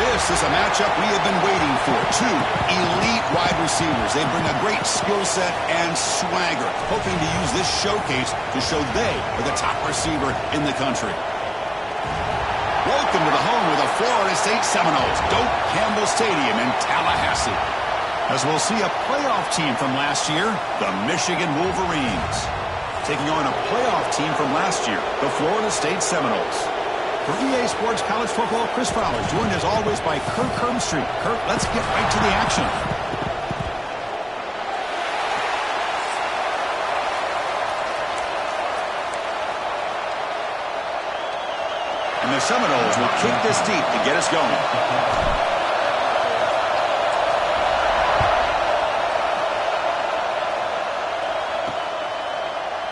This is a matchup we have been waiting for. Two elite wide receivers. They bring a great skill set and swagger, hoping to use this showcase to show they are the top receiver in the country. Welcome to the home of the Florida State Seminoles, Doak Campbell Stadium in Tallahassee. As we'll see a playoff team from last year, the Michigan Wolverines, taking on a playoff team from last year, the Florida State Seminoles. For EA Sports College Football, Chris Fowler, joined as always by Kirk Hermstreet. Kirk, let's get right to the action. And the Seminoles will kick this deep to get us going.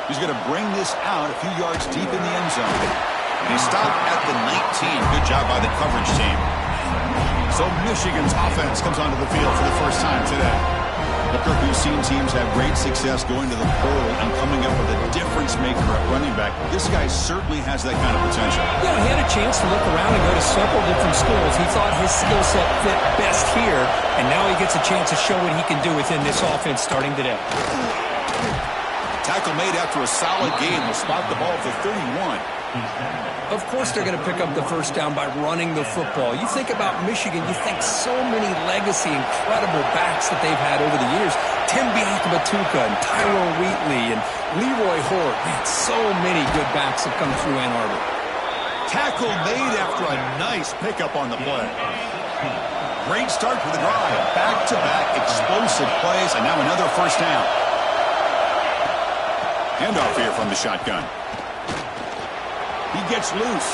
He's going to bring this out a few yards deep in the end zone. And he stopped at the 19. Good job by the coverage team. So Michigan's offense comes onto the field for the first time today. Well, Kirk, we've seen teams have great success going to the portal and coming up with a difference maker at running back. This guy certainly has that kind of potential. Yeah, he had a chance to look around and go to several different schools. He thought his skill set fit best here, and now he gets a chance to show what he can do within this offense starting today. Tackle made after a solid game. Will spot the ball for 31. Of course they're going to pick up the first down by running the football. You think about Michigan, you think so many legacy, incredible backs that they've had over the years. Tim Biakabatuka and Tyrone Wheatley and Leroy Hort. Man, so many good backs have come through Ann Arbor. Tackle made after a nice pickup on the play. Great start for the drive. Back-to-back explosive plays, and now another first down. Handoff here from the shotgun. He gets loose.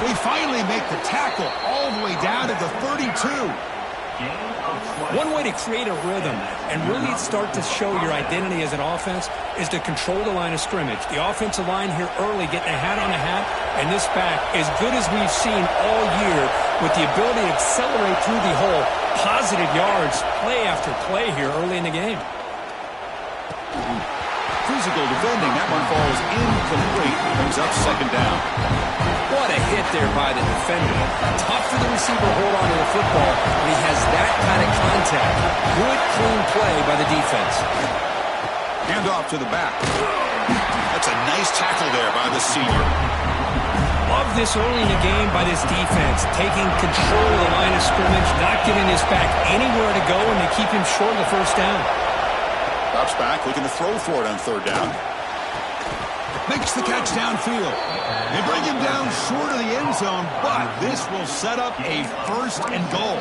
They finally make the tackle all the way down to the 32. One way to create a rhythm and really start to show your identity as an offense is to control the line of scrimmage. The offensive line here early getting a hat on a hat, and this back, as good as we've seen all year, with the ability to accelerate through the hole, positive yards, play after play here early in the game. Physical defending. That one falls incomplete. Brings up second down. What a hit there by the defender. Tough for the receiver to hold on to the football when he has that kind of contact. Good, clean play by the defense. Hand off to the back. That's a nice tackle there by the senior. Love this early in the game by this defense. Taking control of the line of scrimmage, not giving this back anywhere to go, and they keep him short of the first down. Drops back, looking to throw for it on third down. Makes the catch downfield. They bring him down short of the end zone, but this will set up a first and goal.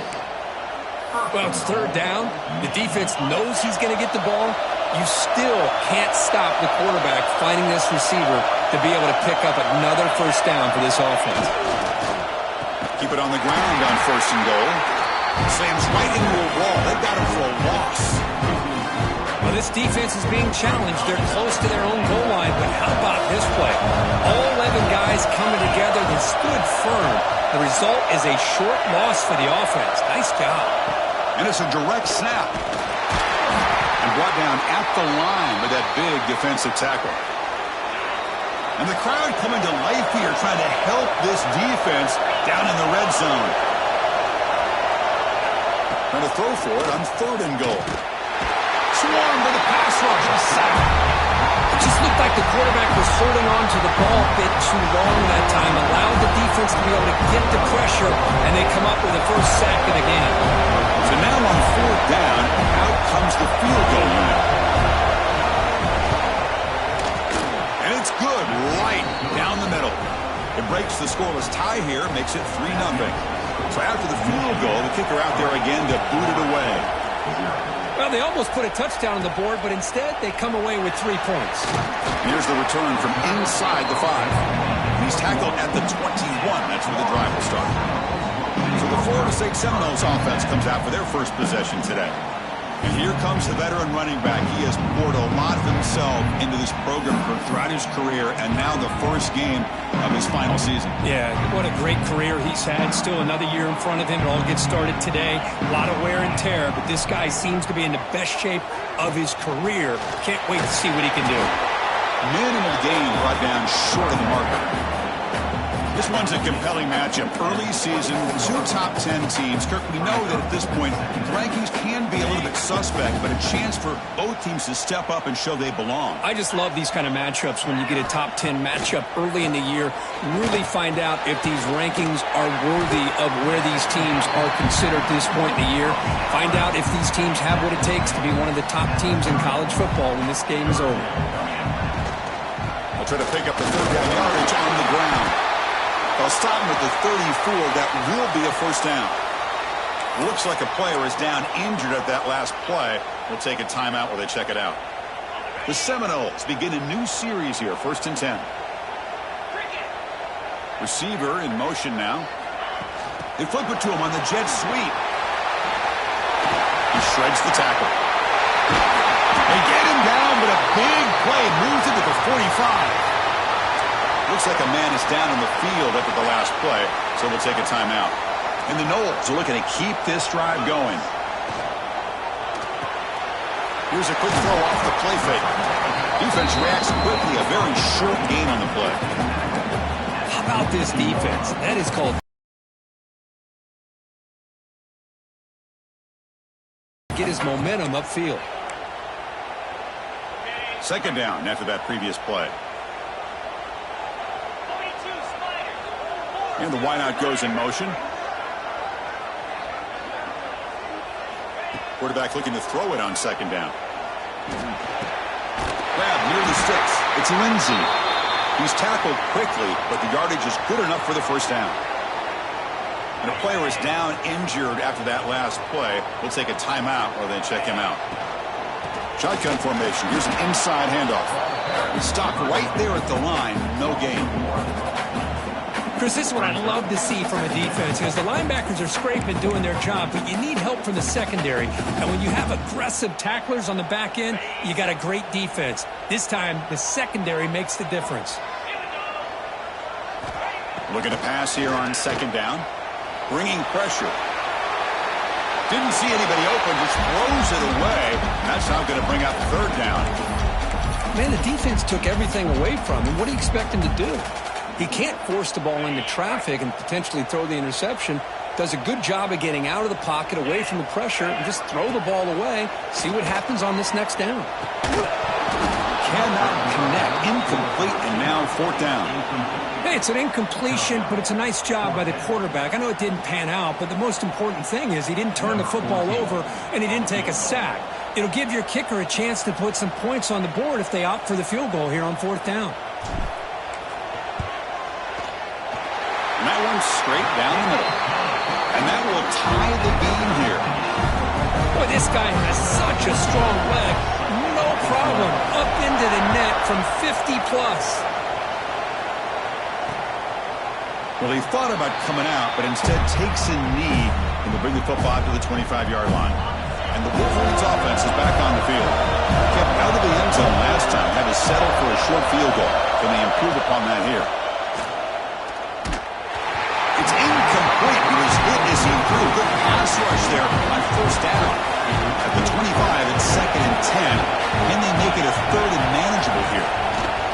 Well, it's third down. The defense knows he's going to get the ball. You still can't stop the quarterback finding this receiver to be able to pick up another first down for this offense. Keep it on the ground on first and goal. Slams right into a wall. They've got him for a loss. Well, this defense is being challenged. They're close to their own goal line, but how about this play? All 11 guys coming together. They stood firm. The result is a short loss for the offense. Nice job. And it's a direct snap. And brought down at the line with that big defensive tackle. And the crowd coming to life here, trying to help this defense down in the red zone. Trying to throw for it on third and goal. Swarm to the pass rush. A sack. It just looked like the quarterback was holding on to the ball a bit too long that time. Allowed the defense to be able to get the pressure, and they come up with the first sack of the game. So now on fourth down, out comes the field goal unit. And it's good right down the middle. It breaks the scoreless tie here, makes it 3-0. So after the field goal, the kicker out there again to boot it away. Well, they almost put a touchdown on the board, but instead they come away with 3 points. Here's the return from inside the 5. He's tackled at the 21. That's where the drive will start. So the Florida State Seminoles offense comes out for their first possession today. And here comes the veteran running back. He has poured a lot of himself into this program throughout his career, and now the first game of his final season. Yeah, what a great career he's had. Still another year in front of him. It all gets started today. A lot of wear and tear, but this guy seems to be in the best shape of his career. Can't wait to see what he can do. Minimal gain brought down short of the marker. This one's a compelling matchup. Early season, 2 top 10 teams. Kirk, we know that at this point, the rankings can be a little bit suspect, but a chance for both teams to step up and show they belong. I just love these kind of matchups when you get a top 10 matchup early in the year. Really find out if these rankings are worthy of where these teams are considered at this point in the year. Find out if these teams have what it takes to be one of the top teams in college football when this game is over. They'll try to pick up the 3rd down yardage on the ground. They'll stop him at the 34. That will be a first down. Looks like a player is down injured at that last play. We'll take a timeout while they check it out. The Seminoles begin a new series here, 1st and 10. Receiver in motion now. They flip it to him on the jet sweep. He shreds the tackle. They get him down, but a big play moves into the 45. Looks like a man is down in the field after the last play, so we'll take a timeout. And the Noles are looking to keep this drive going. Here's a quick throw off the play fake. Defense reacts quickly, a very short gain on the play. How about this defense? That is called get his momentum upfield. 2nd down after that previous play. And the wideout goes in motion. Quarterback looking to throw it on 2nd down. Grab near the sticks. It's Lindsey. He's tackled quickly, but the yardage is good enough for the first down. And a player is down injured after that last play. We'll take a timeout while they check him out. Shotgun formation. Here's an inside handoff. He stopped right there at the line. No gain. Chris, this is what I love to see from a defense, because the linebackers are scraping, doing their job, but you need help from the secondary. And when you have aggressive tacklers on the back end, you got a great defense. This time, the secondary makes the difference. Looking to pass here on 2nd down. Bringing pressure. Didn't see anybody open, just throws it away. That's not going to bring out 3rd down. Man, the defense took everything away from him. What do you expect him to do? He can't force the ball into traffic and potentially throw the interception. Does a good job of getting out of the pocket, away from the pressure, and just throw the ball away. See what happens on this next down. Cannot connect. Incomplete, and now 4th down. Hey, it's an incompletion, but it's a nice job by the quarterback. I know it didn't pan out, but the most important thing is he didn't turn the football over, and he didn't take a sack. It'll give your kicker a chance to put some points on the board if they opt for the field goal here on 4th down. And that one's straight down the middle. And that will tie the game here. Boy, this guy has such a strong leg. No problem. Up into the net from 50-plus. Well, he thought about coming out, but instead takes a knee and will bring the football out to the 25-yard line. And the Wolverines offense is back on the field. Kept out of the end zone last time, had to settle for a short field goal. Can they improve upon that here? It's incomplete. He was hit as he threw. Good pass rush there on 1st down. At the 25, it's 2nd and 10. Can they make it a 3rd and manageable here?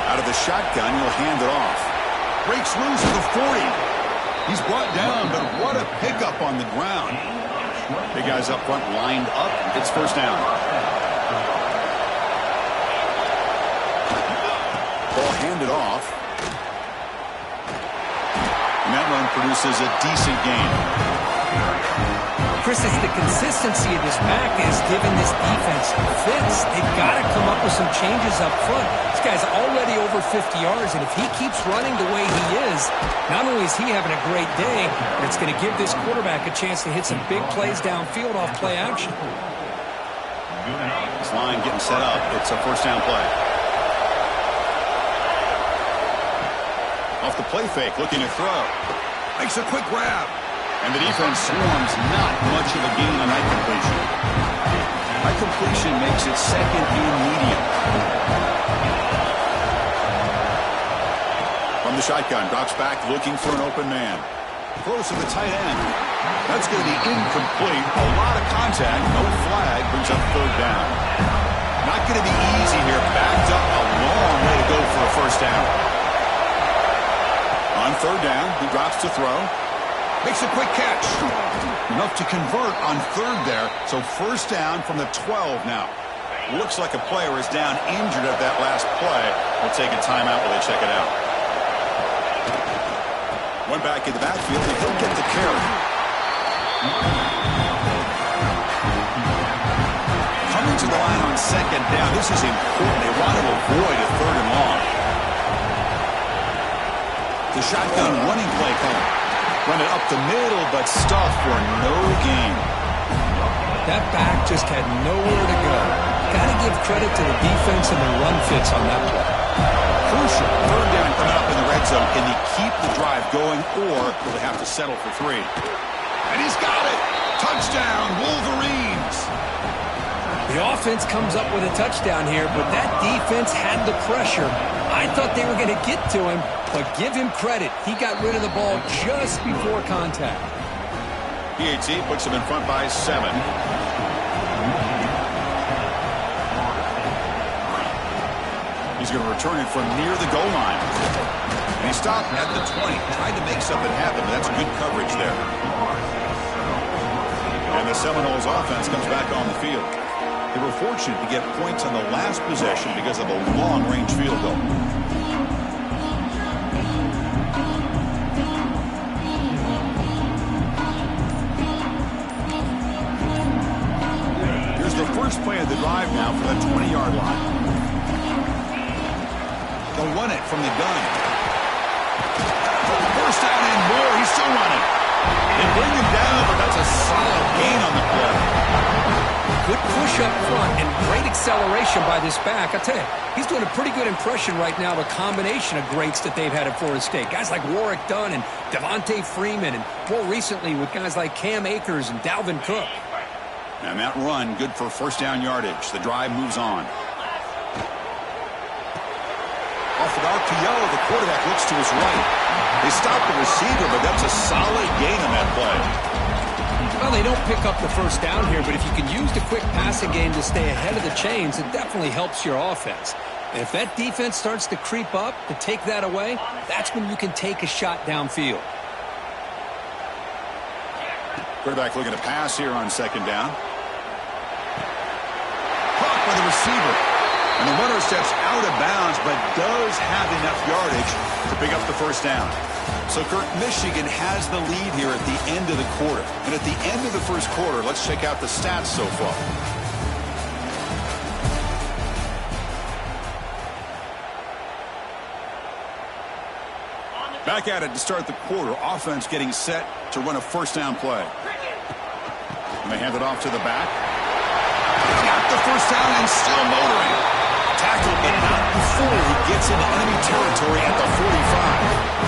Out of the shotgun, he'll hand it off. Breaks loose at the 40. He's brought down, but what a pickup on the ground. Big guys up front lined up. It's 1st down. Ball handed off. And that run produces a decent gain. Chris, it's the consistency of this back is giving this defense fits. They've got to come up with some changes up front. This guy's already over 50 yards, and if he keeps running the way he is, not only is he having a great day, but it's going to give this quarterback a chance to hit some big plays downfield off play action. This line getting set up. It's a 1st down play. Off the play fake, looking to throw. Makes a quick grab. And the defense swarms, not much of a gain on that completion. That completion makes it 2nd and medium. From the shotgun, drops back, looking for an open man. Throws to the tight end. That's going to be incomplete. A lot of contact, no flag, brings up 3rd down. Not going to be easy here. Backed up a long way to go for a 1st down. On third down. He drops to throw. Makes a quick catch. Enough to convert on third there. So first down from the 12 now. Looks like a player is down injured at that last play. We'll take a timeout while they check it out. One back in the backfield, and he'll get the carry. Coming to the line on second down. This is important. They want to avoid a third and long. The shotgun running play call. Run it up the middle, but stuffed for no gain. That back just had nowhere to go. Got to give credit to the defense and the run fits on that play. Crucial. Third down coming up in the red zone. Can he keep the drive going, or will they have to settle for 3? And he's got it. Touchdown, Wolverines. The offense comes up with a touchdown here, but that defense had the pressure. I thought they were going to get to him, but give him credit. He got rid of the ball just before contact. PAT puts him in front by 7. He's going to return it from near the goal line. And he stopped at the 20. Tried to make something happen, but that's good coverage there. And the Seminoles offense comes back on the field. They were fortunate to get points on the last possession because of a long-range field goal. Here's the first play of the drive now for the 20-yard line. They'll run it from the gun. First down and more. He's still running. They bring him down, but that's a solid gain on the play. Good push up front and great acceleration by this back. I tell you, he's doing a pretty good impression right now of a combination of greats that they've had at Florida State. Guys like Warwick Dunn and Devontae Freeman, and more recently with guys like Cam Akers and Dalvin Cook. And that run, good for first down yardage. The drive moves on. Off an RPO, the quarterback looks to his right. They stop the receiver, but that's a solid gain on that play. Well, they don't pick up the first down here, but if you can use the quick passing game to stay ahead of the chains, it definitely helps your offense. And if that defense starts to creep up, to take that away, that's when you can take a shot downfield. Quarterback looking to pass here on second down. Caught by the receiver. And the runner steps out of bounds, but does have enough yardage to pick up the first down. So, Kirk, Michigan has the lead here at the end of the quarter. And at the end of the first quarter, let's check out the stats so far. Back at it to start the quarter. Offense getting set to run a first down play. And they hand it off to the back. Got the first down and still motoring. Tackled, but not before he gets into enemy territory at the 45.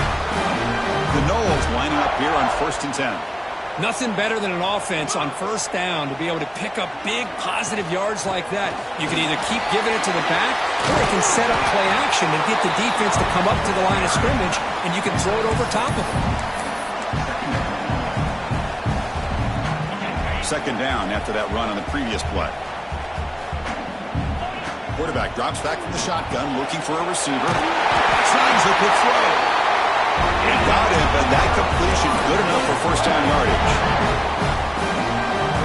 The Noles lining up here on 1st and 10. Nothing better than an offense on first down to be able to pick up big positive yards like that. You can either keep giving it to the back, or it can set up play action and get the defense to come up to the line of scrimmage, and you can throw it over top of them. Second down after that run on the previous play. Quarterback drops back from the shotgun, looking for a receiver. Signs the quick throw. And got him, but that completion good enough for first down yardage.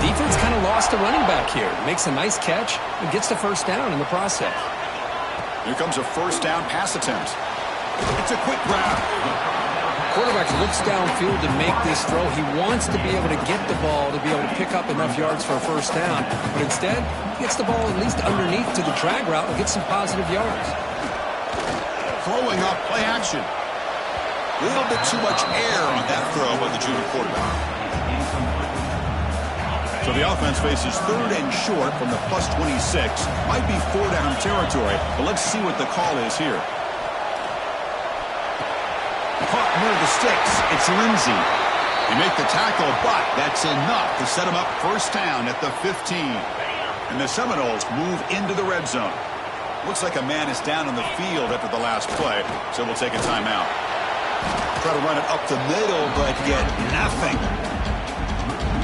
Defense kind of lost a running back here. Makes a nice catch and gets the first down in the process. Here comes a first down pass attempt. It's a quick grab. Quarterback looks downfield to make this throw. He wants to be able to get the ball to be able to pick up enough yards for a first down. But instead, he gets the ball at least underneath to the drag route and gets some positive yards. Throwing up play action. A little bit too much air on that throw by the junior quarterback. So the offense faces third and short from the +26. Might be 4-down territory, but let's see what the call is here. Caught near the sticks. It's Lindsey. They make the tackle, but that's enough to set him up first down at the 15. And the Seminoles move into the red zone. Looks like a man is down on the field after the last play, so we'll take a timeout. Try to run it up the middle, but get nothing.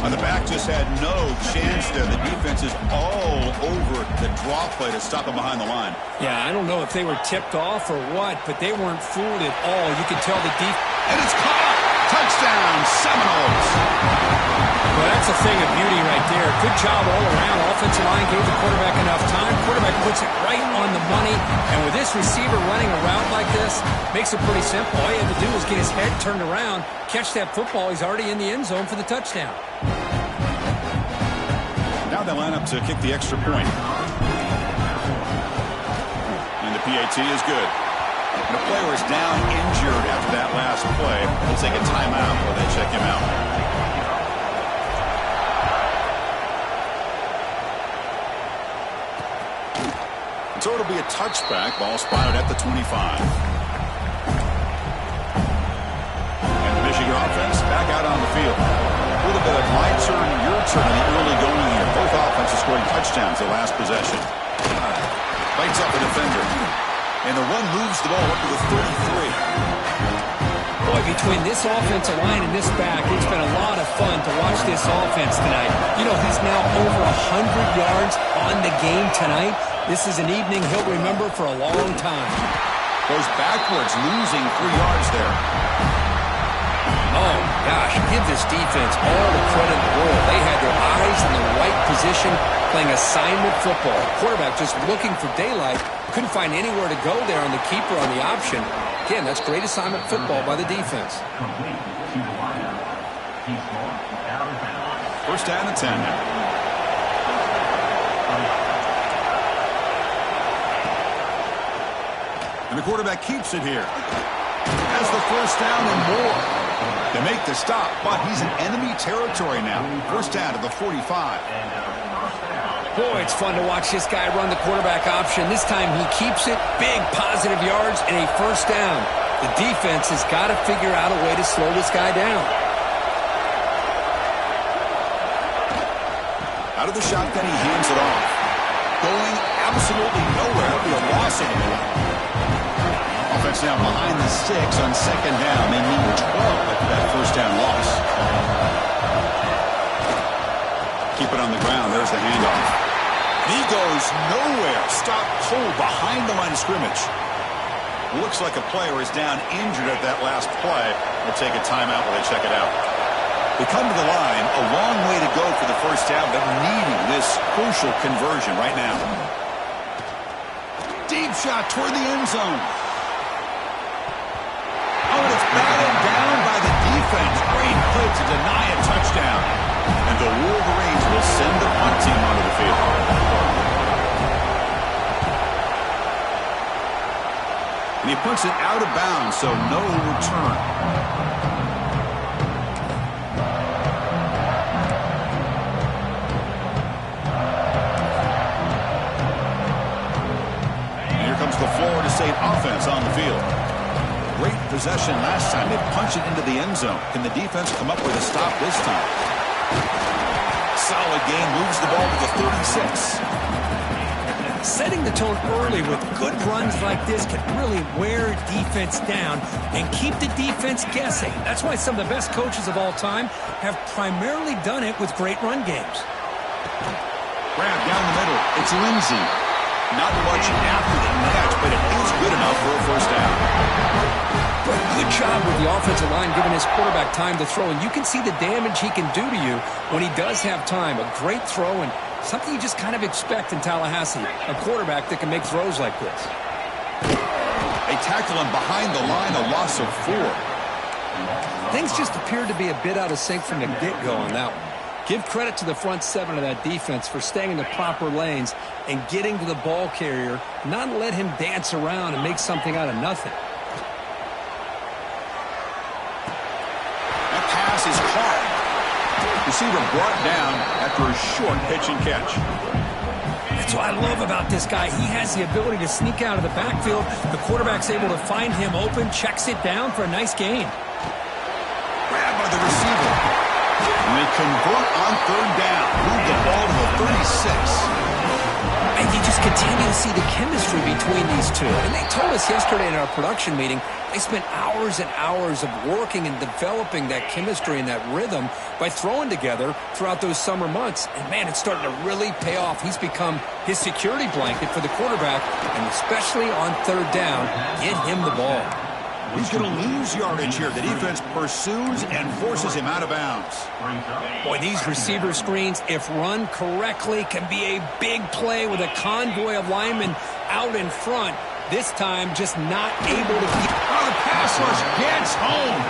The back just had no chance there. The defense is all over the draw play to stop him behind the line. Yeah, I don't know if they were tipped off or what, but they weren't fooled at all. You could tell the defense And it's caught. Touchdown, Seminoles. Well, that's a thing of beauty right there. Good job all around. Offensive line gave the quarterback enough time. Quarterback puts it right on the money. And with this receiver running a route like this, makes it pretty simple. All you have to do is get his head turned around, catch that football. He's already in the end zone for the touchdown. Now they line up to kick the extra point. And the PAT is good. And the player is down injured after that last play. They'll take a timeout while they check him out. So it'll be a touchback. Ball spotted at the 25. And the Michigan offense back out on the field. A little bit of my turn, your turn in the early going here. Both offenses scoring touchdowns the last possession. Lights up the defender. And the run moves the ball up to the 33. Boy, between this offensive line and this back, it's been a lot of fun to watch this offense tonight. You know, he's now over 100 yards on the game tonight. This is an evening he'll remember for a long time. Goes backwards, losing 3 yards there. Oh, gosh, give this defense all the credit in the world. They had their eyes in the right position, playing assignment football. Quarterback just looking for daylight. Couldn't find anywhere to go there on the keeper on the option. Again, that's great assignment football by the defense. First down and 10 now. And the quarterback keeps it here. Has the first down and more. They make the stop, but he's in enemy territory now. First down to the 45. Boy, it's fun to watch this guy run the quarterback option. This time he keeps it. Big positive yards and a first down. The defense has got to figure out a way to slow this guy down. Out of the shotgun, he hands it off. Going absolutely nowhere. It'll be a loss of the ball. Offense now behind the 6 on second down. They need 12 after that first down loss. Keep it on the ground. There's the handoff. He goes nowhere. Stop cold behind the line of scrimmage. Looks like a player is down injured at that last play. They'll take a timeout while they check it out. They come to the line. A long way to go for the first down, but needing this crucial conversion right now. Deep shot toward the end zone. Oh, and it's batted down by the defense. Great play to deny a touchdown. And the Wolverines will send the punt team onto the field. And he puts it out of bounds, so no return. And here comes the Florida State offense on the field. Great possession last time. They punch it into the end zone. Can the defense come up with a stop this time? Solid game, moves the ball to the 36. Setting the tone early with good runs like this can really wear defense down and keep the defense guessing. That's why some of the best coaches of all time have primarily done it with great run games. Grab down the middle. It's Lindsey. Not much after the catch, but it is good enough for a first down. But good job with the offensive line giving his quarterback time to throw. And you can see the damage he can do to you when he does have time. A great throw and something you just kind of expect in Tallahassee. A quarterback that can make throws like this. They tackle him behind the line, a loss of 4. Things just appeared to be a bit out of sync from the get-go on that one. Give credit to the front 7 of that defense for staying in the proper lanes and getting to the ball carrier, not let him dance around and make something out of nothing. That pass is caught. Receiver brought down after a short pitch and catch. That's what I love about this guy. He has the ability to sneak out of the backfield. The quarterback's able to find him open, checks it down for a nice gain. Grabbed by the receiver. And they convert on third down. Move the ball to the 36. And you just continue to see the chemistry between these two. And they told us yesterday in our production meeting, they spent hours and hours of working and developing that chemistry and that rhythm by throwing together throughout those summer months. And, man, it's starting to really pay off. He's become his security blanket for the quarterback, and especially on third down, get him the ball. He's going to lose yardage here. The defense pursues and forces him out of bounds. Boy, these receiver screens, if run correctly, can be a big play with a convoy of linemen out in front. This time, just not able to keep. Oh, the pass rush gets home.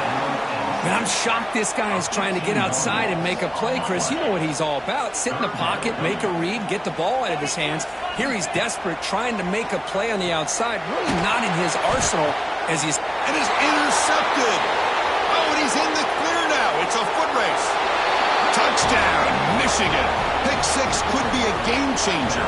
And I'm shocked this guy is trying to get outside and make a play, Chris. You know what he's all about. Sit in the pocket, make a read, get the ball out of his hands. Here he's desperate, trying to make a play on the outside. Really not in his arsenal as he's... And is intercepted. Oh, and he's in the clear now. It's a foot race. Touchdown, Michigan. Pick six could be a game changer.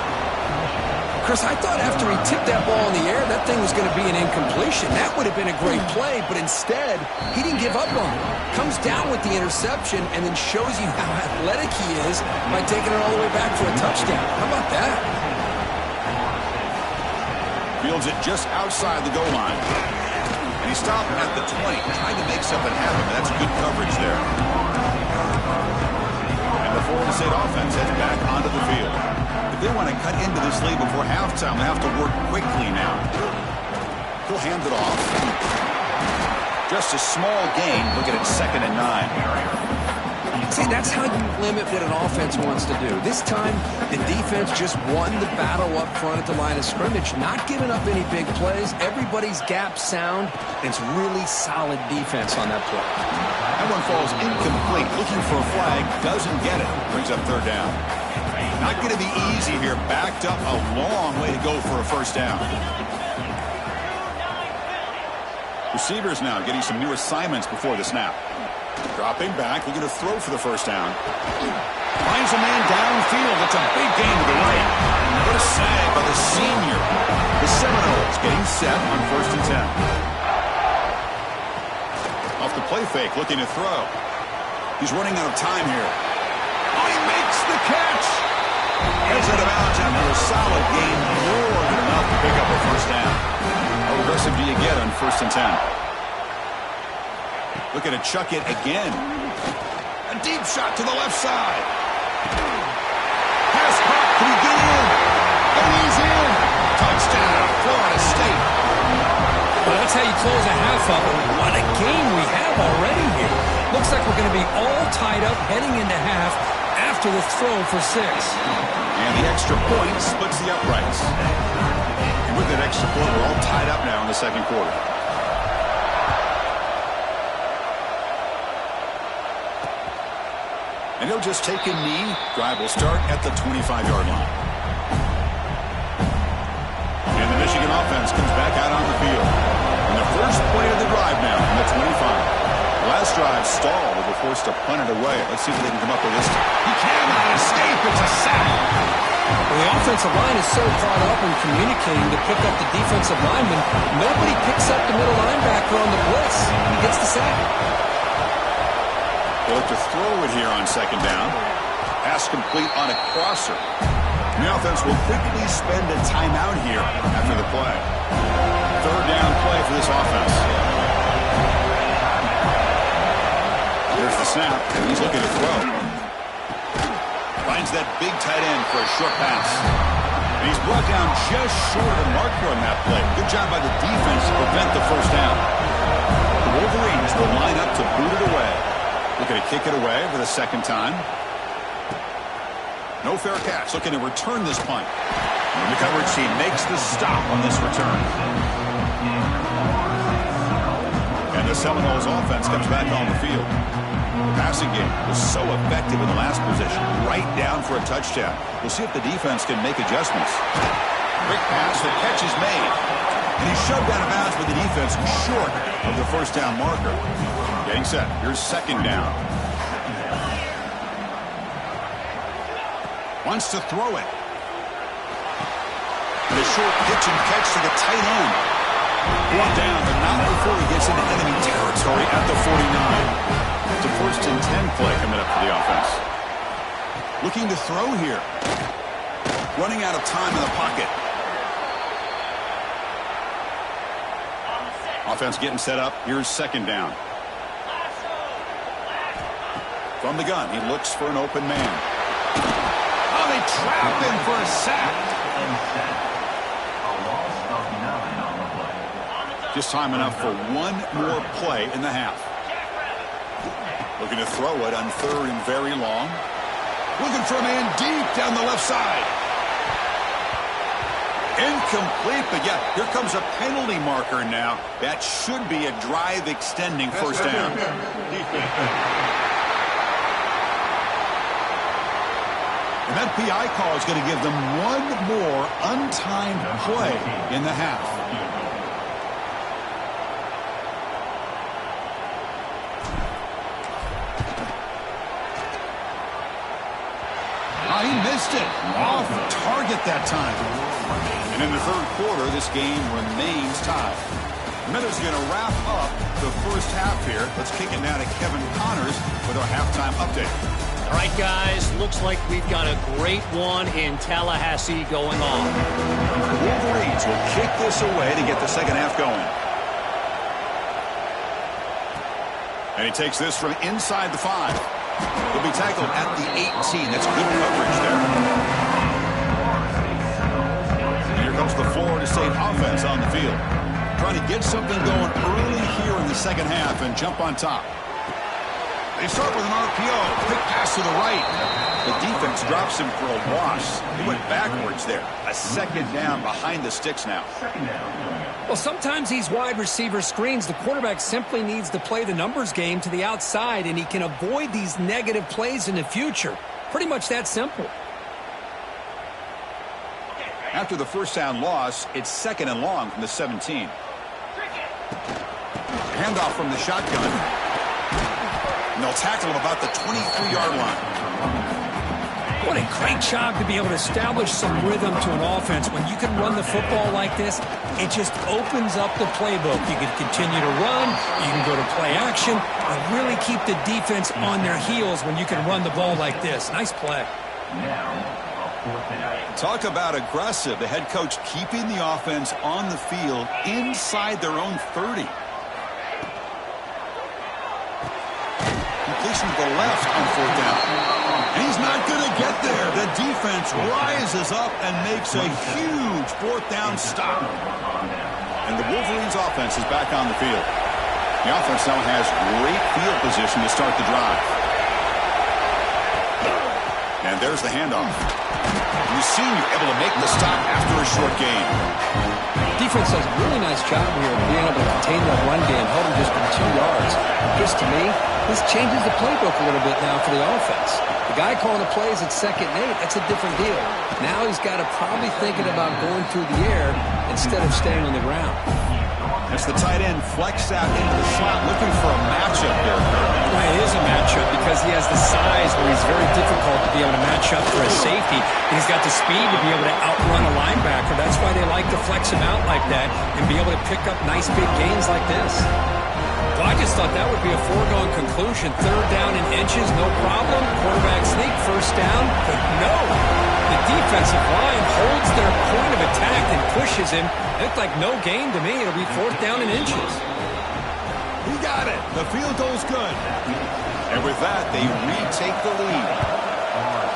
Chris, I thought after he tipped that ball in the air, that thing was going to be an incompletion. That would have been a great play, but instead, he didn't give up on it. Comes down with the interception and then shows you how athletic he is by taking it all the way back for a touchdown. How about that? Fields it just outside the goal line. And he stopped at the 20, trying to make something happen. That's good coverage there. And the Florida State offense heads back onto the field. If they want to cut into this lead before halftime, they have to work quickly now. He'll hand it off. Just a small gain. Looking at 2nd and 9. See, that's how you limit what an offense wants to do. This time, the defense just won the battle up front at the line of scrimmage, not giving up any big plays. Everybody's gap sound, and it's really solid defense on that play. That one falls incomplete. Looking for a flag, doesn't get it. Brings up 3rd down. Not going to be easy here. Backed up a long way to go for a 1st down. Receivers now getting some new assignments before the snap. Dropping back, looking to throw for the 1st down. Finds a man downfield. That's a big gain to the right. What a sag by the senior. The Seminoles getting set on 1st and 10. Off the play fake, looking to throw. He's running out of time here. Oh, he makes the catch. Heads out of bounds after a solid gain, more than enough to pick up a 1st down. How aggressive do you get on 1st and 10? Looking to chuck it again. A deep shot to the left side. Pass caught. Can he get in? And he's in. Touchdown, Florida State. Well, that's how you close a half up. What a game we have already here. Looks like we're going to be all tied up heading into half after the throw for 6. And the extra point splits the uprights. And with that extra point, we're all tied up now in the 2nd quarter. And he'll just take a knee. Drive will start at the 25-yard line. And the Michigan offense comes back out on the field. And the first play of the drive now from the 25. Last drive stalled. They were forced to punt it away. Let's see if they can come up with this. He cannot escape. It's a sack. Well, the offensive line is so caught up in communicating to pick up the defensive lineman. Nobody picks up the middle linebacker on the blitz. He gets the sack. They'll look to throw it here on 2nd down. Pass complete on a crosser. And the offense will quickly spend a timeout here after the play. 3rd down play for this offense. There's the snap, and he's looking to throw. Finds that big tight end for a short pass. And he's brought down just short of the marker on that play. Good job by the defense to prevent the 1st down. The Wolverines will line up to boot it away. Looking to kick it away for the 2nd time. No fair catch. Looking to return this punt. And the coverage team makes the stop on this return. And the Seminoles offense comes back on the field. The passing game was so effective in the last position. Right down for a touchdown. We'll see if the defense can make adjustments. Quick pass. The catch is made. And he's shoved out of bounds with the defense short of the 1st down marker. Getting set. Here's 2nd down. Wants to throw it. And a short pitch and catch to the tight end. One down, but not before he gets into enemy territory at the 49. It's a 1st and 10 play coming up for the offense. Looking to throw here. Running out of time in the pocket. Offense getting set up. Here's 2nd down. From the gun, he looks for an open man. Oh, they trap him for a sack. Just time enough for one more play in the half. Looking to throw it on 3rd and very long. Looking for a man deep down the left side. Incomplete, but yeah, here comes a penalty marker now. That should be a drive-extending first down. And that PI call is going to give them one more untimed play in the half. He missed it. Off target that time. And in the 3rd quarter, this game remains tied. Miller's going to wrap up the first half here. Let's kick it now to Kevin Connors with our halftime update. All right, guys, looks like we've got a great one in Tallahassee going on. The Wolverines will kick this away to get the second half going. And he takes this from inside the 5. He'll be tackled at the 18. That's good coverage there. And here comes the Florida State offense on the field. Trying to get something going early here in the second half and jump on top. They start with an RPO. Quick pass to the right. The defense drops him for a loss. He went backwards there. A second down behind the sticks now. Well, sometimes these wide receiver screens, the quarterback simply needs to play the numbers game to the outside, and he can avoid these negative plays in the future. Pretty much that simple. After the first down loss, it's 2nd and long from the 17. Handoff from the shotgun. And they'll tackle him about the 23-yard line. What a great job to be able to establish some rhythm to an offense. When you can run the football like this, it just opens up the playbook. You can continue to run, you can go to play action, and really keep the defense on their heels when you can run the ball like this. Nice play. Talk about aggressive. The head coach keeping the offense on the field inside their own 30. Completion to the left on 4th down. And he's not going to get there. The defense rises up and makes a huge 4th down stop. And the Wolverines offense is back on the field. The offense now has great field position to start the drive. And there's the handoff. You see you're able to make the stop after a short gain. Defense does a really nice job here of being able to contain that run game, held him just for 2 yards. Just to me, this changes the playbook a little bit now for the offense. The guy calling the plays at 2nd and 8, that's a different deal. Now he's got to probably thinking about going through the air instead of staying on the ground. As the tight end flexed out into the slot, looking for a matchup there. Well, it is a matchup because he has the size where he's very difficult to be able to match up for a safety. He's got the speed to be able to outrun a linebacker. That's why they like to flex him out like that and be able to pick up nice big gains like this. Well, I just thought that would be a foregone conclusion. 3rd down in inches, no problem. Quarterback sneak, 1st down, but no. The defensive line holds their point of attack and pushes him. It looked like no gain to me. It'll be 4th down in inches. He got it. The field goal's good. And with that, they retake the lead.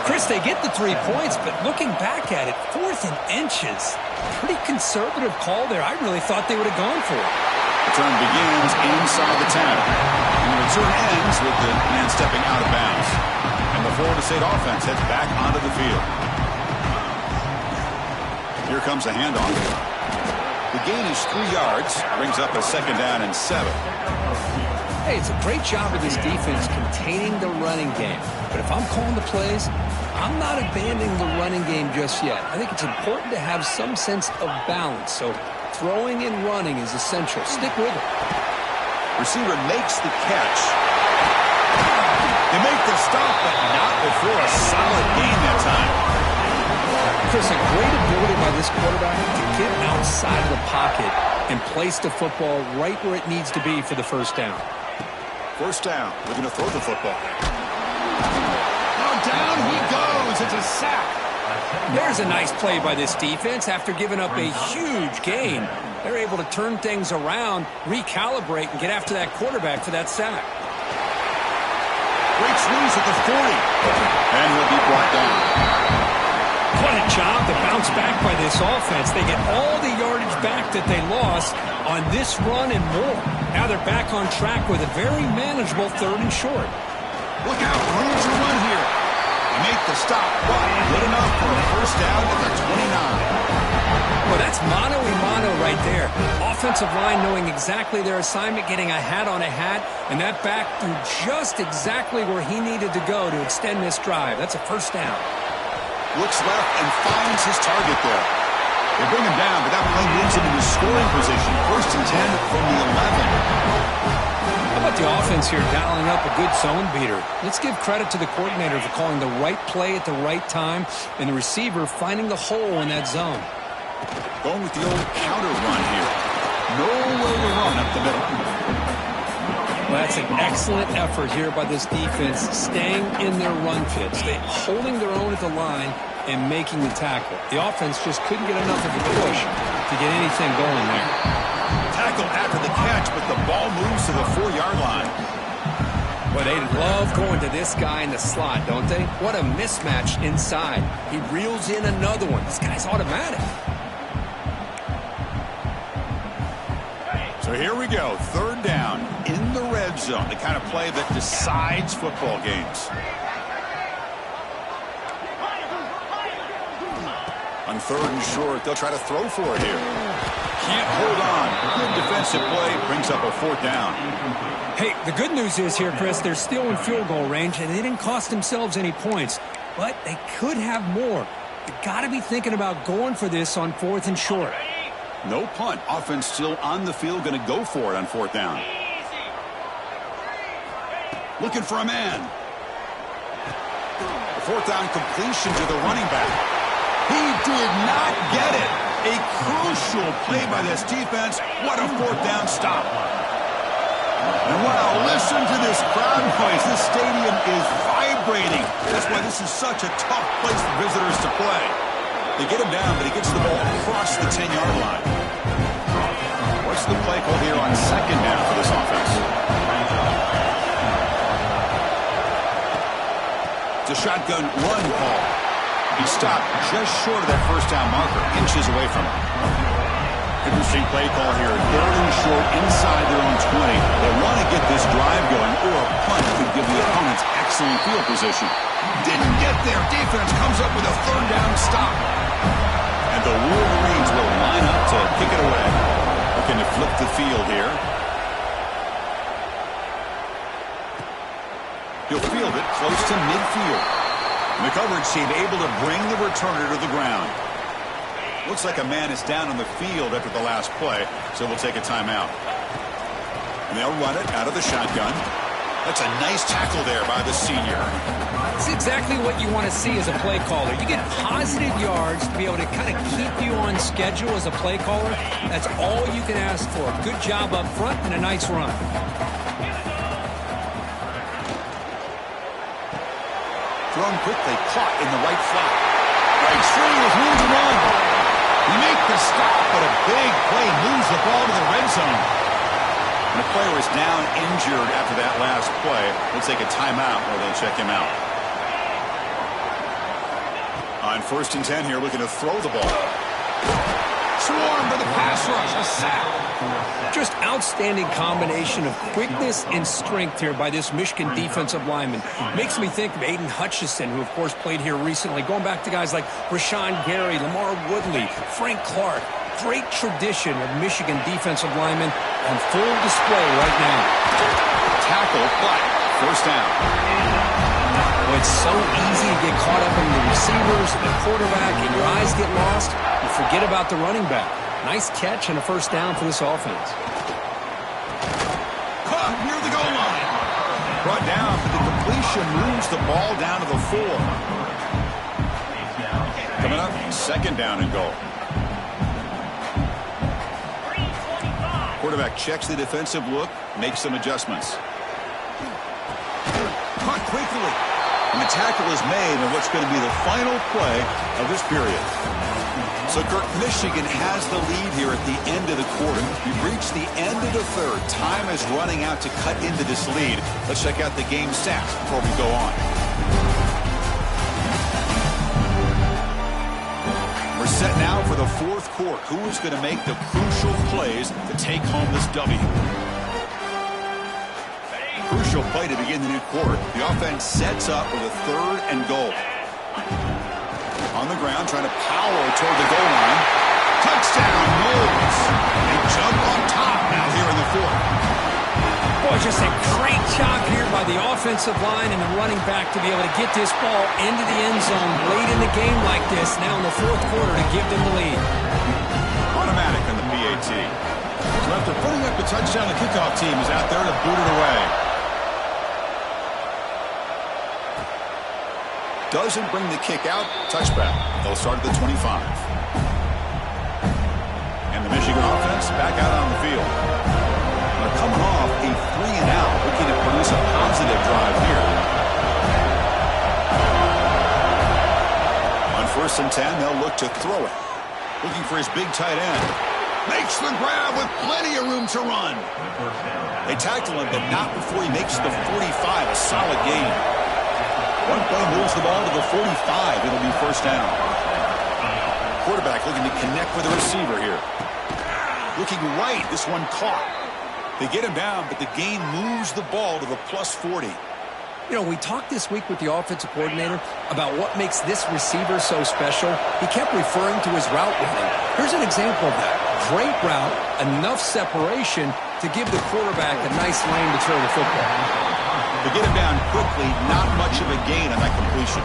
Chris, they get the 3 points, but looking back at it, 4th and inches. Pretty conservative call there. I really thought they would have gone for it. Return begins inside the 10. And the return ends with the man stepping out of bounds. And the Florida State offense heads back onto the field. Here comes a handoff. The gain is 3 yards. Brings up a 2nd down and 7. Hey, it's a great job of this defense containing the running game. But if I'm calling the plays, I'm not abandoning the running game just yet. I think it's important to have some sense of balance. So throwing and running is essential. Stick with it. Receiver makes the catch. They make the stop, but not before a solid gain that time. Chris, a great ability by this quarterback to get outside of the pocket and place the football right where it needs to be for the 1st down. 1st down. We're going to throw the football. Oh, down he goes. It's a sack. There's a nice play by this defense. After giving up a huge gain, they're able to turn things around, recalibrate, and get after that quarterback for that sack. Great squeeze at the 40. And he'll be brought down. What a job to bounce back by the this offense. They get all the yardage back that they lost on this run and more. Now they're back on track with a very manageable 3rd and short. Look out, room to run here. They make the stop, but good enough for a first down at the 29. Well, that's mano-a-mano right there. Offensive line knowing exactly their assignment, getting a hat on a hat, and that back threw just exactly where he needed to go to extend this drive. That's a first down. Looks left and finds his target there. They bring him down, but that play moves him into scoring position. 1st and 10 from the 11. How about the offense here dialing up a good zone beater? Let's give credit to the coordinator for calling the right play at the right time and the receiver finding the hole in that zone. Going with the old counter run here. Nowhere to run up the middle. Well, that's an excellent effort here by this defense, staying in their run fits. They holding their own at the line and making the tackle. The offense just couldn't get enough of a push to get anything going there. Tackle after the catch, but the ball moves to the 4-yard line. Well, they love going to this guy in the slot, don't they? What a mismatch inside. He reels in another one. This guy's automatic. So here we go, 3rd down in the red zone, the kind of play that decides football games. On 3rd and short, they'll try to throw for it here. Can't hold on. Good defensive play brings up a 4th down. Hey, the good news is here, Chris, they're still in field goal range, and they didn't cost themselves any points, but they could have more. You've got to be thinking about going for this on 4th and short. No punt. Offense still on the field, going to go for it on 4th down. Looking for a man. The 4th down completion to the running back. He did not get it. A crucial play by this defense. What a 4th down stop. And wow, listen to this crowd noise. This stadium is vibrating. That's why this is such a tough place for visitors to play. They get him down, but he gets the ball across the 10-yard line. What's the play call here on 2nd down for this offense? It's a shotgun run call. He stopped just short of that first down marker, inches away from it. Interesting play call here. 3rd and short inside their own 20. They want to get this drive going, or a punt could give the opponents excellent field position. Didn't get there. Defense comes up with a 3rd down stop. And the Wolverines will line up to kick it away. Looking to flip the field here. He'll field it close to midfield. And the coverage team able to bring the returner to the ground. Looks like a man is down on the field after the last play, so we'll take a timeout. And they'll run it out of the shotgun. That's a nice tackle there by the senior. It's exactly what you want to see as a play caller. You get positive yards to be able to kind of keep you on schedule as a play caller. That's all you can ask for. Good job up front and a nice run. Thrown quickly, caught in the right flat. Breaks free with room to run. He makes the stop, but a big play moves the ball to the red zone. And the player is down injured after that last play. We'll take a timeout where they'll check him out. On 1st and 10 here, looking to throw the ball. Swarm for the pass rush, a sack. Just outstanding combination of quickness and strength here by this Michigan defensive lineman. Makes me think of Aiden Hutchinson, who of course played here recently. Going back to guys like Rashawn Gary, Lamar Woodley, Frank Clark. Great tradition of Michigan defensive linemen on full display right now. Tackle, but 1st down. Well, it's so easy to get caught up in the receivers and the quarterback, and your eyes get lost. You forget about the running back. Nice catch and a 1st down for this offense. Caught near the goal line. Brought down, but the completion moves the ball down to the 4. Coming up, 2nd down and goal. Quarterback checks the defensive look, makes some adjustments. Caught quickly. And the tackle is made on what's going to be the final play of this period. So, Kirk, Michigan has the lead here at the end of the quarter. We've reached the end of the 3rd. Time is running out to cut into this lead. Let's check out the game stats before we go on. set now for the fourth quarter. Who is going to make the crucial plays to take home this W? Crucial play to begin the new quarter. The offense sets up with a 3rd and goal. On the ground, trying to power toward the goal line. Touchdown, Wolves. They jump on top now here in the 4th. Boy, just a great job here by the offensive line and the running back to be able to get this ball into the end zone late in the game like this, now in the 4th quarter, to give them the lead. Automatic on the PAT. So after putting up the touchdown, the kickoff team is out there to boot it away. Doesn't bring the kick out. Touchback. They'll start at the 25. And the Michigan offense back out on the field. They're coming off a 3-and-out, looking to produce a positive drive here. On 1st and 10, they'll look to throw it. Looking for his big tight end. Makes the grab with plenty of room to run. They tackle him, but not before he makes the 45, a solid gain. One play moves the ball to the 45. It'll be 1st down. Quarterback looking to connect with the receiver here. Looking right, this one caught. They get him down, but the gain moves the ball to the +40. You know, we talked this week with the offensive coordinator about what makes this receiver so special. He kept referring to his route running. Here's an example of that. Great route, enough separation to give the quarterback a nice lane to throw the football. They get him down quickly, not much of a gain on that completion.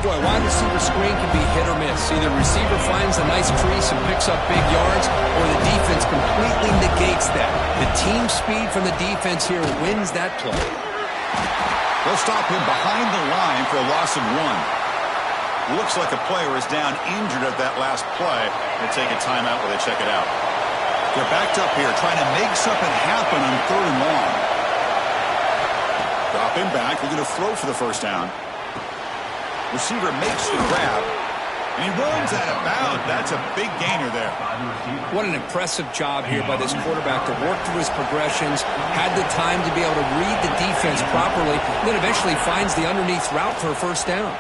Boy, wide receiver screen can be hit or miss. Either the receiver finds a nice crease and picks up big yards, or the defense completely negates that. The team speed from the defense here wins that play. They'll stop him behind the line for a loss of 1. Looks like a player is down injured at that last play. They'll take a timeout while they check it out. They're backed up here, trying to make something happen on 3rd and long. Drop him back, looking to throw for the 1st down. Receiver makes the grab, and he runs out of bounds. That's a big gainer there. What an impressive job here by this quarterback to work through his progressions, had the time to be able to read the defense properly, then eventually finds the underneath route for a 1st down.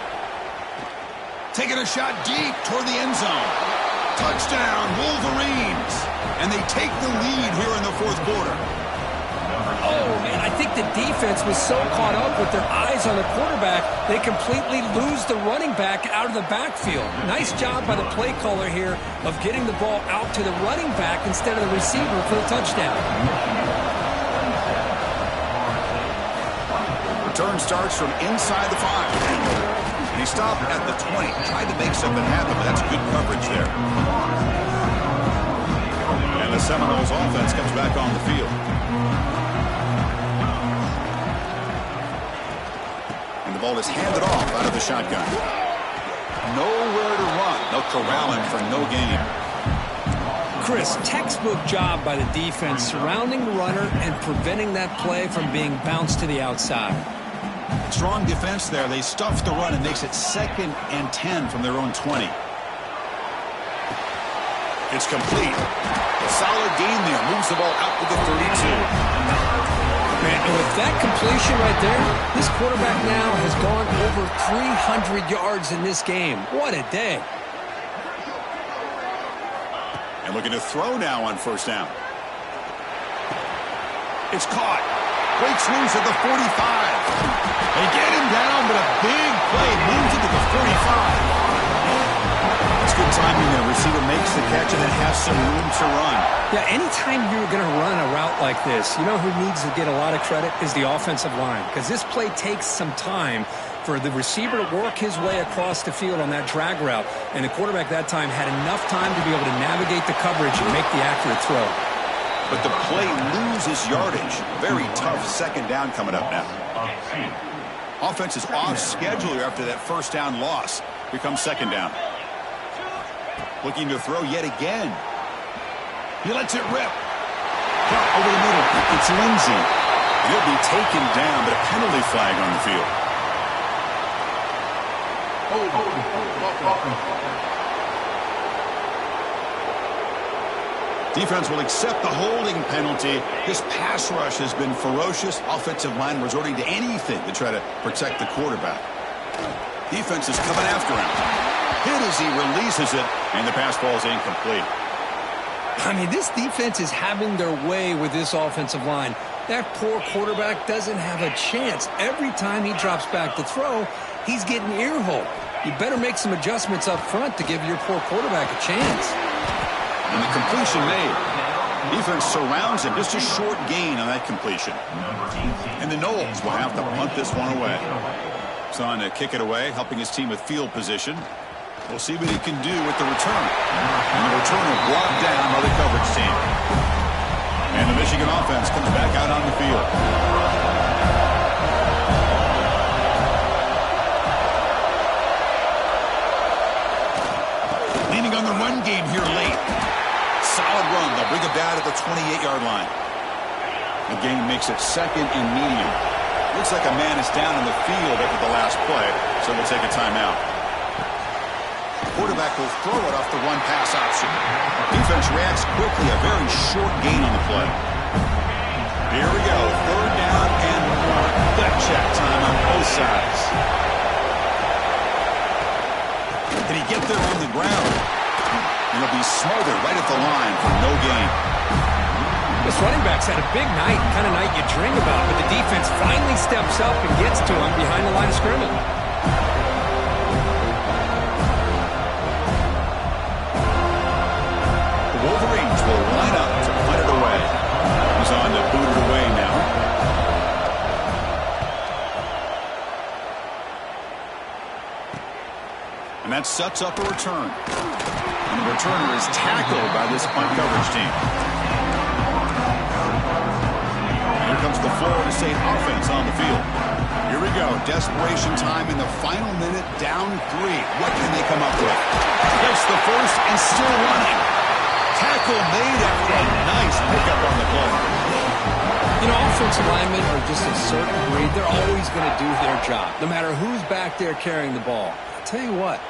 Taking a shot deep toward the end zone. Touchdown, Wolverines. And they take the lead here in the 4th quarter. Oh, man, I think the defense was so caught up with their eyes on the quarterback, they completely lose the running back out of the backfield. Nice job by the play caller here of getting the ball out to the running back instead of the receiver for the touchdown. Return starts from inside the 5. And he stopped at the 20. Tried to make something happen, but that's good coverage there. And the Seminoles offense comes back on the field. And the ball is handed off out of the shotgun. Nowhere to run. They'll corral him for no gain. Chris, textbook job by the defense surrounding the runner and preventing that play from being bounced to the outside. Strong defense there. They stuff the run and makes it 2nd and 10 from their own 20. It's complete. A solid gain there. Moves the ball out to the 32. Man, and with that completion right there, this quarterback now has gone over 300 yards in this game. What a day. And looking to throw now on 1st down. It's caught. Breaks loose at the 45. They get him down, but a big play moves it to the 45. It's good timing there. Receiver makes the catch and then has some room to run. Yeah, anytime you're going to run a route like this, you know who needs to get a lot of credit is the offensive line. Because this play takes some time for the receiver to work his way across the field on that drag route. And the quarterback that time had enough time to be able to navigate the coverage and make the accurate throw. But the play loses yardage. Very tough 2nd down coming up now. Offense is off schedule after that 1st down loss. Here comes 2nd down. Looking to throw yet again. He lets it rip. Caught over the middle. It's Lindsey. He'll be taken down, but a penalty flag on the field. Defense will accept the holding penalty. This pass rush has been ferocious. Offensive line resorting to anything to try to protect the quarterback. Defense is coming after him. hit as he releases it, and the pass ball is incomplete. I mean, this defense is having their way with this offensive line. That poor quarterback doesn't have a chance. Every time he drops back to throw, he's getting ear-hole. You better make some adjustments up front to give your poor quarterback a chance. And the completion made. Defense surrounds him. Just a short gain on that completion. And the Noles will have to punt this one away. He's on to kick it away, helping his team with field position. We'll see what he can do with the return. And the return will block down by the coverage team. And the Michigan offense comes back out on the field. Leaning on the run game here late. Solid run. They'll bring it down at the 28-yard line. The game makes it second and medium. Looks like a man is down on the field after the last play, so we'll take a timeout. Quarterback will throw it off the run-pass option. Defense reacts quickly. A very short gain on the play. Here we go. Third down and one. Gut check time on both sides. Did he get there on the ground? And he'll be smothered right at the line for no gain. This running back's had a big night, kind of night you dream about, but the defense finally steps up and gets to him behind the line of scrimmage. The Wolverines will line up to punt it away. He's on to boot it away now. And that sets up a return. And the returner is tackled by this punt coverage team. Here comes the Florida State offense on the field. Here we go. Desperation time in the final minute, down 3. What can they come up with? Gets the first and still running. Tackle made after a nice pickup on the play. You know, offensive linemen are just a certain breed. They're always going to do their job, no matter who's back there carrying the ball. I'll tell you what,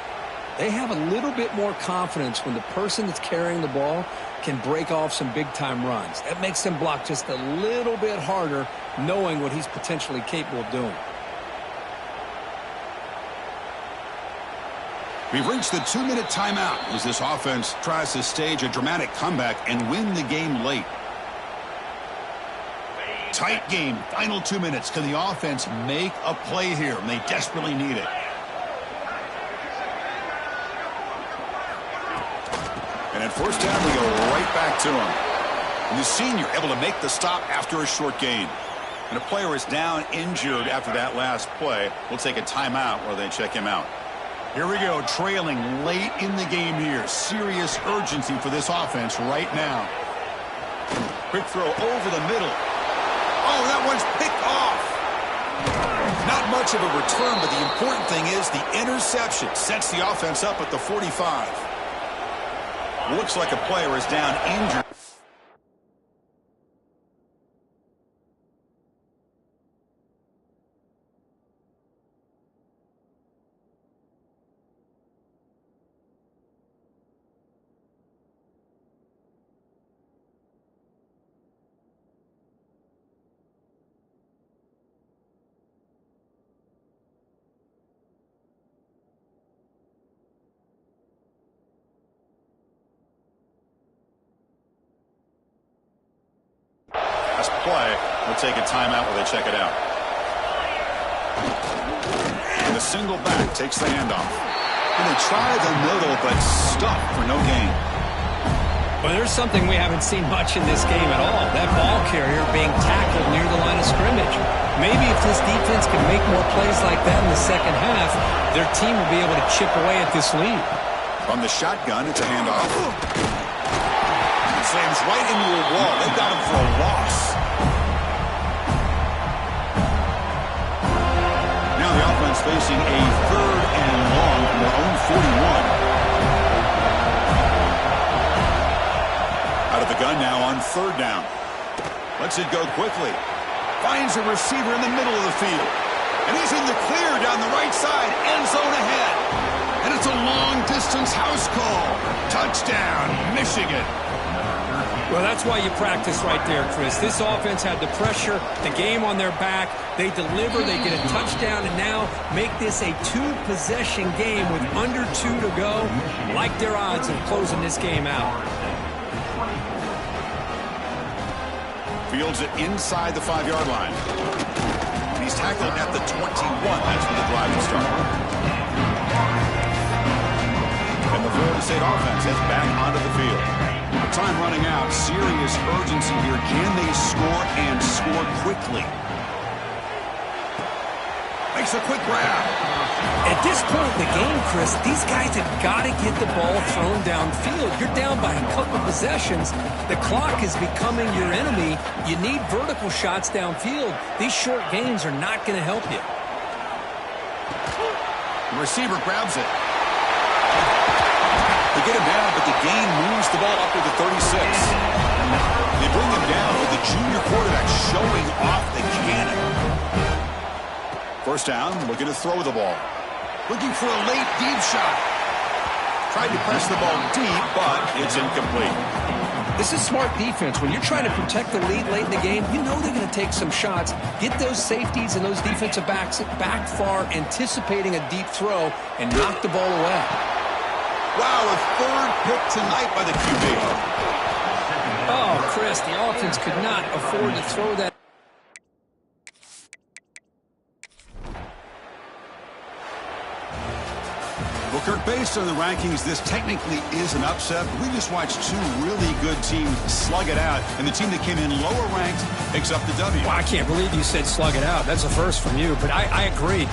they have a little bit more confidence when the person that's carrying the ball can break off some big-time runs. That makes them block just a little bit harder, knowing what he's potentially capable of doing. We've reached the 2-minute timeout as this offense tries to stage a dramatic comeback and win the game late. Tight game, final 2 minutes. Can the offense make a play here? And they desperately need it. And at first down, we go right back to him. And the senior able to make the stop after a short gain. And a player is down injured after that last play. We'll take a timeout while they check him out. Here we go, trailing late in the game here. Serious urgency for this offense right now. Quick throw over the middle. Oh, that one's picked off. Not much of a return, but the important thing is the interception sets the offense up at the 45. Looks like a player is down injured. Play. We'll take a timeout while they check it out. And the single back takes the handoff. And they try the middle, but stuck for no gain. Well, there's something we haven't seen much in this game at all. That ball carrier being tackled near the line of scrimmage. Maybe if this defense can make more plays like that in the second half, their team will be able to chip away at this lead. From the shotgun, it's a handoff. It slams right into a wall. They got him for a loss. Facing a third and long from their own 41. Out of the gun now on third down. Lets it go quickly. Finds a receiver in the middle of the field. And he's in the clear down the right side. End zone ahead. And it's a long-distance house call. Touchdown, Michigan. Well, that's why you practice right there, Chris. This offense had the pressure, the game on their back. They deliver, they get a touchdown, and now make this a two-possession game with under 2 to go. Like their odds of closing this game out. Fields it inside the 5-yard line. He's tackled at the 21. That's where the drive will start. And the Florida State offense heads back onto the field. Time running out. Serious urgency here. Can they score and score quickly? Makes a quick grab. At this point in the game, Chris, these guys have got to get the ball thrown downfield. You're down by a couple possessions. The clock is becoming your enemy. You need vertical shots downfield. These short gains are not going to help you. The receiver grabs it. They get him down, but the gain moves the ball up to the 36. They bring him down with the junior quarterback showing off the cannon. First down, looking to throw the ball. Looking for a late deep shot. Tried to press the ball deep, but it's incomplete. This is smart defense. When you're trying to protect the lead late in the game, you know they're going to take some shots. Get those safeties and those defensive backs back far, anticipating a deep throw, and knock the ball away. Wow, a third pick tonight by the QB. Oh, Chris, the offense could not afford to throw that. Well, Kirk, based on the rankings, this technically is an upset. We just watched two really good teams slug it out, and the team that came in lower ranked picks up the W. Well, I can't believe you said slug it out. That's a first from you, but I agree.